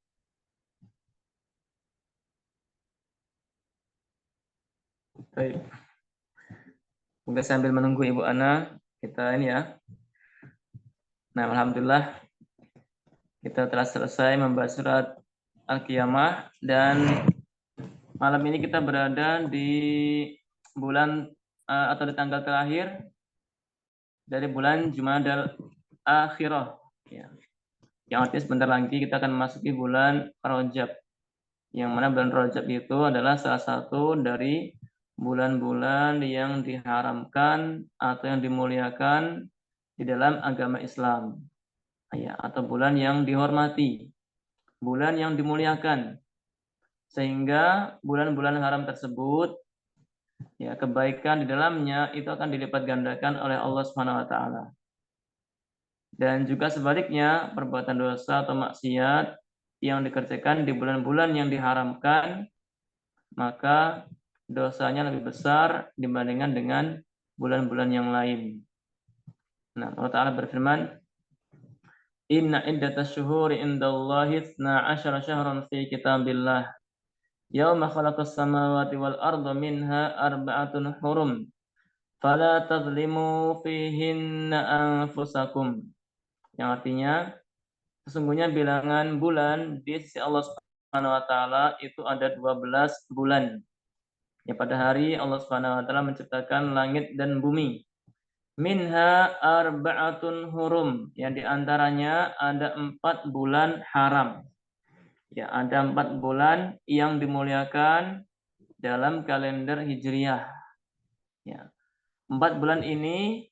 Baik. Mungkin sambil menunggu Ibu Ana, kita ini ya. Nah, alhamdulillah kita telah selesai membahas surat Al-Qiyamah dan malam ini kita berada di bulan atau di tanggal terakhir dari bulan Jumadal Akhirah. Ya. Yang artinya sebentar lagi kita akan memasuki bulan Rajab. Yang mana bulan Rajab itu adalah salah satu dari bulan-bulan yang diharamkan atau yang dimuliakan di dalam agama Islam. Ya, atau bulan yang dihormati, bulan yang dimuliakan. Sehingga bulan-bulan haram tersebut, ya, kebaikan di dalamnya itu akan dilipat gandakan oleh Allah Subhanahu wa taala. Dan juga sebaliknya, perbuatan dosa atau maksiat yang dikerjakan di bulan-bulan yang diharamkan, maka dosanya lebih besar dibandingkan dengan bulan-bulan yang lain. Nah, Allah Ta'ala berfirman, Inna iddatas syuhuri indallahi 12 syahran fi kitabillah. Yawma khalaqas samawati wal arda minha arba'atun hurum. Fala tadlimu fihinna anfusakum. Yang artinya, sesungguhnya bilangan bulan di sisi Allah Subhanahu wa taala itu ada 12 bulan. Ya, pada hari Allah Subhanahu wa taala menciptakan langit dan bumi. Minha arba'atun hurum, yang diantaranya ada 4 bulan haram. Ya, ada 4 bulan yang dimuliakan dalam kalender Hijriah. Ya. 4 bulan ini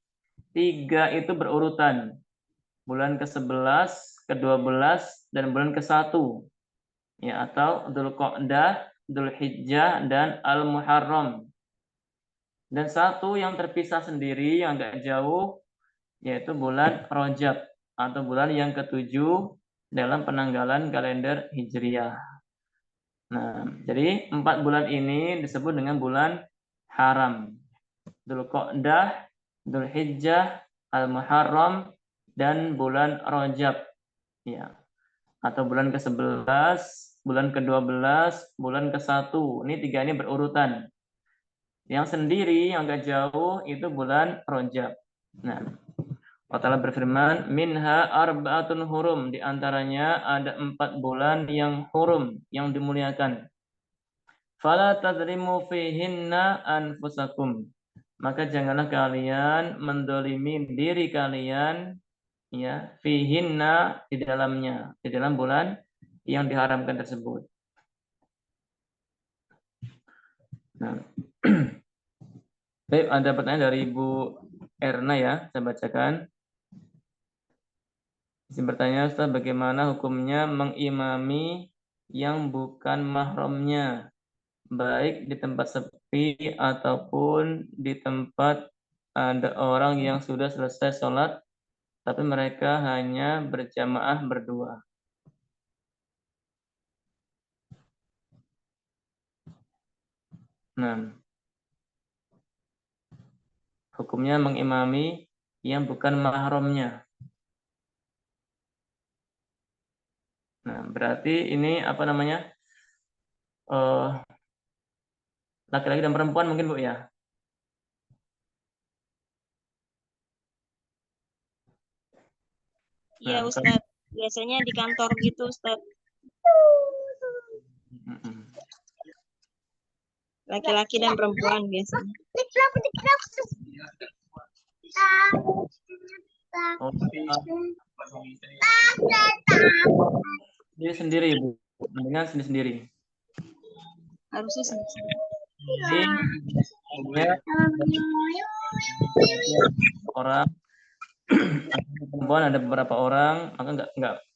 3 itu berurutan. Bulan ke-11, ke-12, dan bulan ke-1. Ya, atau Dzulqa'dah, Dzulhijjah, dan Al-Muharram. Dan satu yang terpisah sendiri yang agak jauh yaitu bulan Rajab atau bulan yang ke-7 dalam penanggalan kalender Hijriah. Nah, jadi 4 bulan ini disebut dengan bulan haram. Dzulqa'dah, Dzulhijjah, Al-Muharram, dan bulan Rajab. Ya. Atau bulan ke-11, bulan ke-12, bulan ke-1. Ini 3 ini berurutan. Yang sendiri yang agak jauh itu bulan Rajab. Nah, Allah Ta'ala berfirman, minha arba'atun hurum, di antaranya ada 4 bulan yang hurum, yang dimuliakan. Fala tadrimu fihinna anfusakum. Maka janganlah kalian mendolimi diri kalian, ya, fihinna, di dalamnya, di dalam bulan yang diharamkan tersebut. Nah, baik, ada pertanyaan dari Ibu Erna ya, saya bacakan. Izin bertanya, Ustaz, bagaimana hukumnya mengimami yang bukan mahramnya, baik di tempat sepi ataupun di tempat ada orang yang sudah selesai sholat, tapi mereka hanya berjamaah berdua. Nah, hukumnya mengimami yang bukan mahramnya. Nah, berarti ini apa namanya? Laki-laki dan perempuan mungkin, Bu, ya? Iya, Nah, Ustaz. Biasanya di kantor gitu, Ustaz. Laki-laki dan perempuan biasanya. Oh, sendiri Ibu. Dengan sendiri-sendiri. Harusnya sendiri. Jadi orang perempuan ada beberapa orang,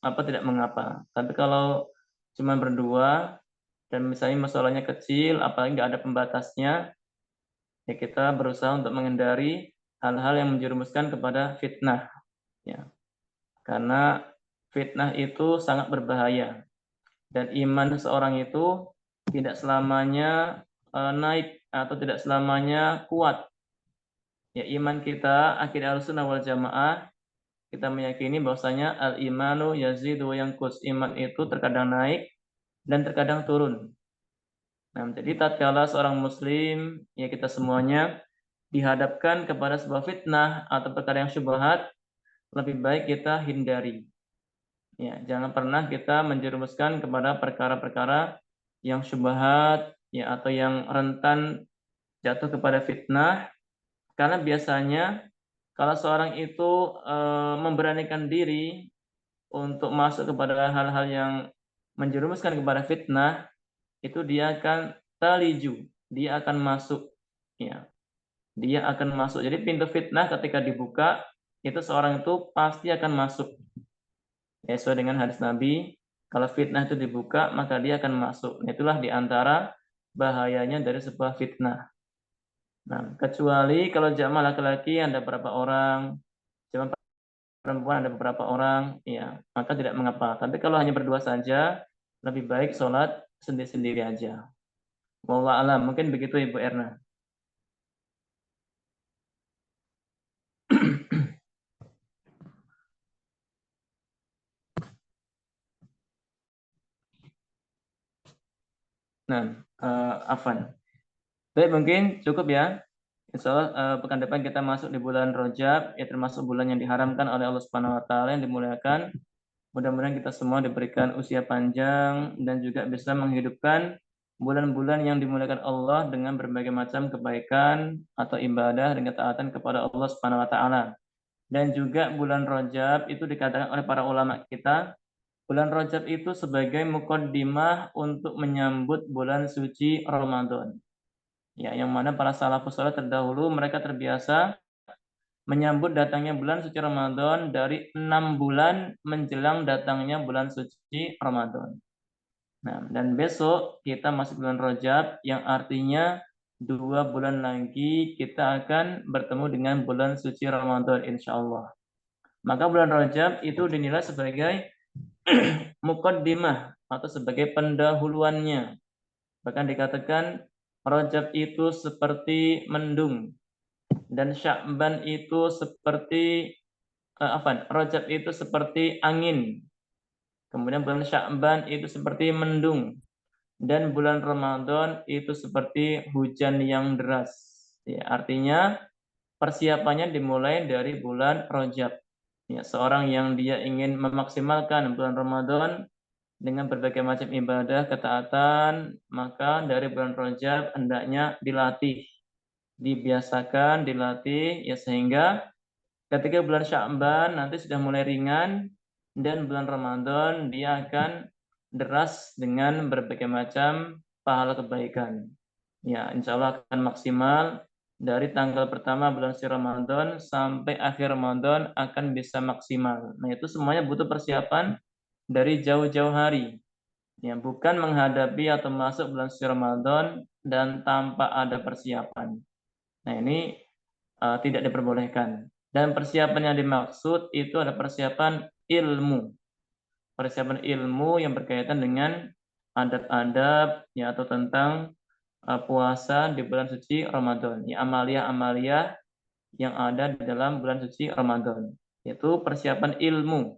maka tidak mengapa. Tapi kalau cuma berdua dan misalnya masalahnya kecil, apalagi nggak ada pembatasnya, ya kita berusaha untuk menghindari hal-hal yang menjerumuskan kepada fitnah. Ya. Karena fitnah itu sangat berbahaya dan iman seseorang itu tidak selamanya naik atau tidak selamanya kuat. Ya, iman kita akidah Ahlussunnah wal Jamaah, kita meyakini bahwasanya al-imanu yazidu wa yanqus. Iman itu terkadang naik dan terkadang turun. Nah, jadi tatkala seorang muslim, ya kita semuanya dihadapkan kepada sebuah fitnah atau perkara yang syubhat, lebih baik kita hindari. Ya, jangan pernah kita menjerumuskan kepada perkara-perkara yang syubhat, ya, atau yang rentan jatuh kepada fitnah, karena biasanya kalau seorang itu memberanikan diri untuk masuk kepada hal-hal yang menjerumuskan kepada fitnah, itu dia akan taliju, dia akan masuk, ya, dia akan masuk. Jadi pintu fitnah ketika dibuka, itu seorang itu pasti akan masuk. Ya, sesuai dengan hadis Nabi, kalau fitnah itu dibuka, maka dia akan masuk. Itulah diantara bahayanya dari sebuah fitnah. Nah, kecuali kalau jamaah laki-laki ada berapa orang, jamaah perempuan ada beberapa orang, ya, maka tidak mengapa. Tapi kalau hanya berdua saja, lebih baik sholat sendiri-sendiri aja. Wallahu a'lam. Mungkin begitu Ibu Erna. Nah, Afan. Baik, mungkin cukup ya. Insya Allah pekan depan kita masuk di bulan Rajab, ya termasuk bulan yang diharamkan oleh Allah Subhanahu Wa Taala, yang dimuliakan. Mudah-mudahan kita semua diberikan usia panjang dan juga bisa menghidupkan bulan-bulan yang dimuliakan Allah dengan berbagai macam kebaikan atau ibadah dan ketaatan kepada Allah Subhanahu wa taala. Dan juga bulan Rajab itu dikatakan oleh para ulama kita, bulan Rajab itu sebagai muqaddimah untuk menyambut bulan suci Ramadan. Ya, yang mana para salafus saleh terdahulu mereka terbiasa menyambut datangnya bulan suci Ramadan dari 6 bulan menjelang datangnya bulan suci Ramadan. Nah, dan besok kita masuk bulan Rajab, yang artinya 2 bulan lagi kita akan bertemu dengan bulan suci Ramadan insya Allah. Maka bulan Rajab itu dinilai sebagai muqaddimah atau sebagai pendahuluannya. Bahkan dikatakan Rajab itu seperti mendung dan Sya'ban itu seperti Rajab itu seperti angin. Kemudian bulan Sya'ban itu seperti mendung. Dan bulan Ramadan itu seperti hujan yang deras. Ya, artinya persiapannya dimulai dari bulan Rajab. Ya, seorang yang dia ingin memaksimalkan bulan Ramadan dengan berbagai macam ibadah, ketaatan, maka dari bulan Rajab hendaknya dilatih, dibiasakan, dilatih, ya sehingga ketika bulan Sya'ban nanti sudah mulai ringan, dan bulan Ramadan dia akan deras dengan berbagai macam pahala kebaikan. Ya, insya Allah akan maksimal dari tanggal pertama bulan suci Ramadan sampai akhir Ramadan akan bisa maksimal. Nah, itu semuanya butuh persiapan dari jauh-jauh hari. Ya, bukan menghadapi atau masuk bulan suci Ramadan dan tanpa ada persiapan. Nah, ini tidak diperbolehkan. Dan persiapan yang dimaksud itu ada persiapan ilmu. Persiapan ilmu yang berkaitan dengan adab-adab, ya, atau tentang puasa di bulan suci Ramadan. Ya, amalia-amalia yang ada di dalam bulan suci Ramadan. Itu persiapan ilmu.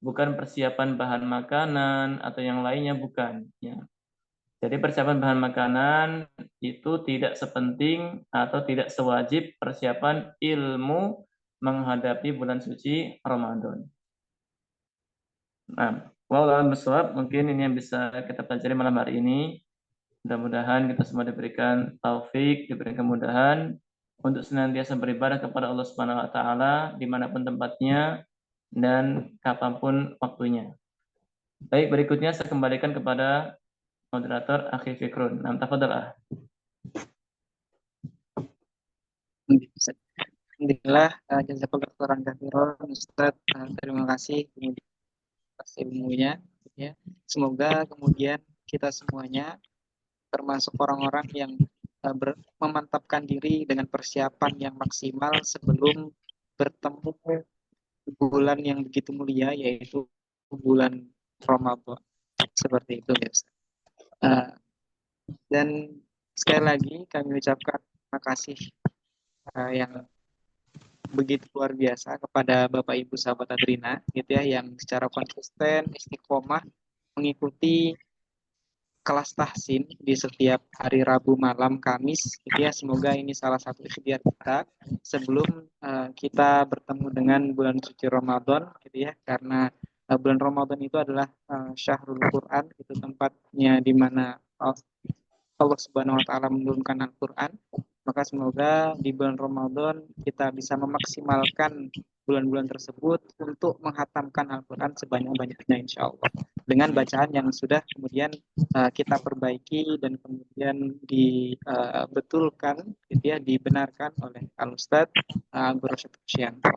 Bukan persiapan bahan makanan atau yang lainnya, bukan. Ya. Jadi persiapan bahan makanan itu tidak sepenting atau tidak sewajib persiapan ilmu menghadapi bulan suci Ramadan. Nah, Wallahu a'lam bishawab. Mungkin ini yang bisa kita pelajari malam hari ini. Mudah-mudahan kita semua diberikan taufik, diberikan kemudahan untuk senantiasa beribadah kepada Allah Subhanahu wa taala dimanapun tempatnya dan kapanpun waktunya. Baik, berikutnya saya kembalikan kepada moderator Akhi Fikrun. Nah, tafadhal. Alhamdulillah, jazakallahu khairan katsiran Ustaz. Terima kasih atas ilmunya ya. Semoga kemudian kita semuanya termasuk orang-orang yang memantapkan diri dengan persiapan yang maksimal sebelum bertemu bulan yang begitu mulia, yaitu bulan Ramadan. Seperti itu ya Ustaz. Dan sekali lagi kami ucapkan terima kasih yang begitu luar biasa kepada Bapak Ibu sahabat Adrina gitu ya, yang secara konsisten istiqomah mengikuti kelas tahsin di setiap hari Rabu malam Kamis gitu ya. Semoga ini salah satu ikhtiar kita sebelum kita bertemu dengan bulan suci Ramadan gitu ya, karena bulan Ramadan itu adalah syahrul Quran, itu tempatnya di mana Allah Subhanahu wa taala menurunkan Al-Qur'an. Maka semoga di bulan Ramadan kita bisa memaksimalkan bulan-bulan tersebut untuk menghatamkan Al-Quran sebanyak-banyaknya insya Allah. Dengan bacaan yang sudah kemudian kita perbaiki dan kemudian dibetulkan, gitu ya, dibenarkan oleh Al-Ustadz Abdul Rasyid Husyanto.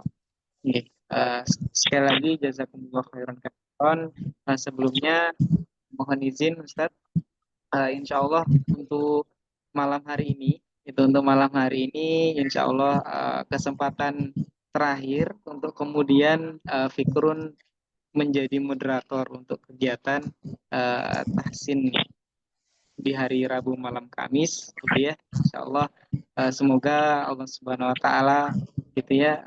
Sekali lagi jazakumullah khairan katsiran. Sebelumnya mohon izin Ustadz, insya Allah untuk malam hari ini, insya Allah kesempatan terakhir untuk kemudian Fikrun menjadi moderator untuk kegiatan tahsin di hari Rabu malam Kamis gitu ya. Insya Allah semoga Allah Subhanahu wa taala gitu ya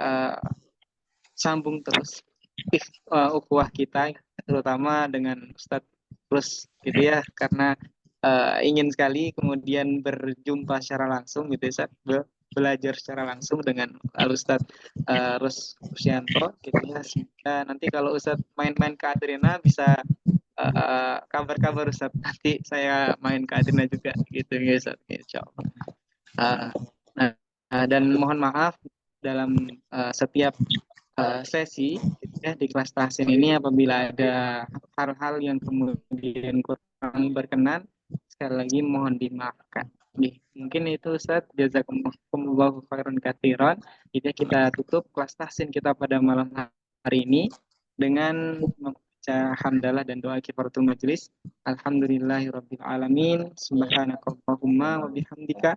sambung terus ukhuwah kita, terutama dengan Ustadz Terus gitu ya, karena ingin sekali kemudian berjumpa secara langsung gitu ya, belajar secara langsung dengan Ustadz Rusyanto gitu ya. Sehingga nanti kalau Ustadz main-main ke Adrena bisa kabar-kabar Ustadz, nanti saya main ke Adrena juga gitu ya Ustadz, insyaallah. Dan mohon maaf dalam setiap sesi ya, di kelas tahsin ini apabila ada hal-hal yang kemudian kurang berkenan, sekali lagi mohon dimaafkan. Mungkin itu Ustaz, jazakumullahu khairan katsiran. Kita tutup kelas tahsin kita pada malam hari ini dengan membaca hamdalah dan doa kifaratul majelis. Alhamdulillahirabbil alamin. Subhanakallahumma wa bihamdika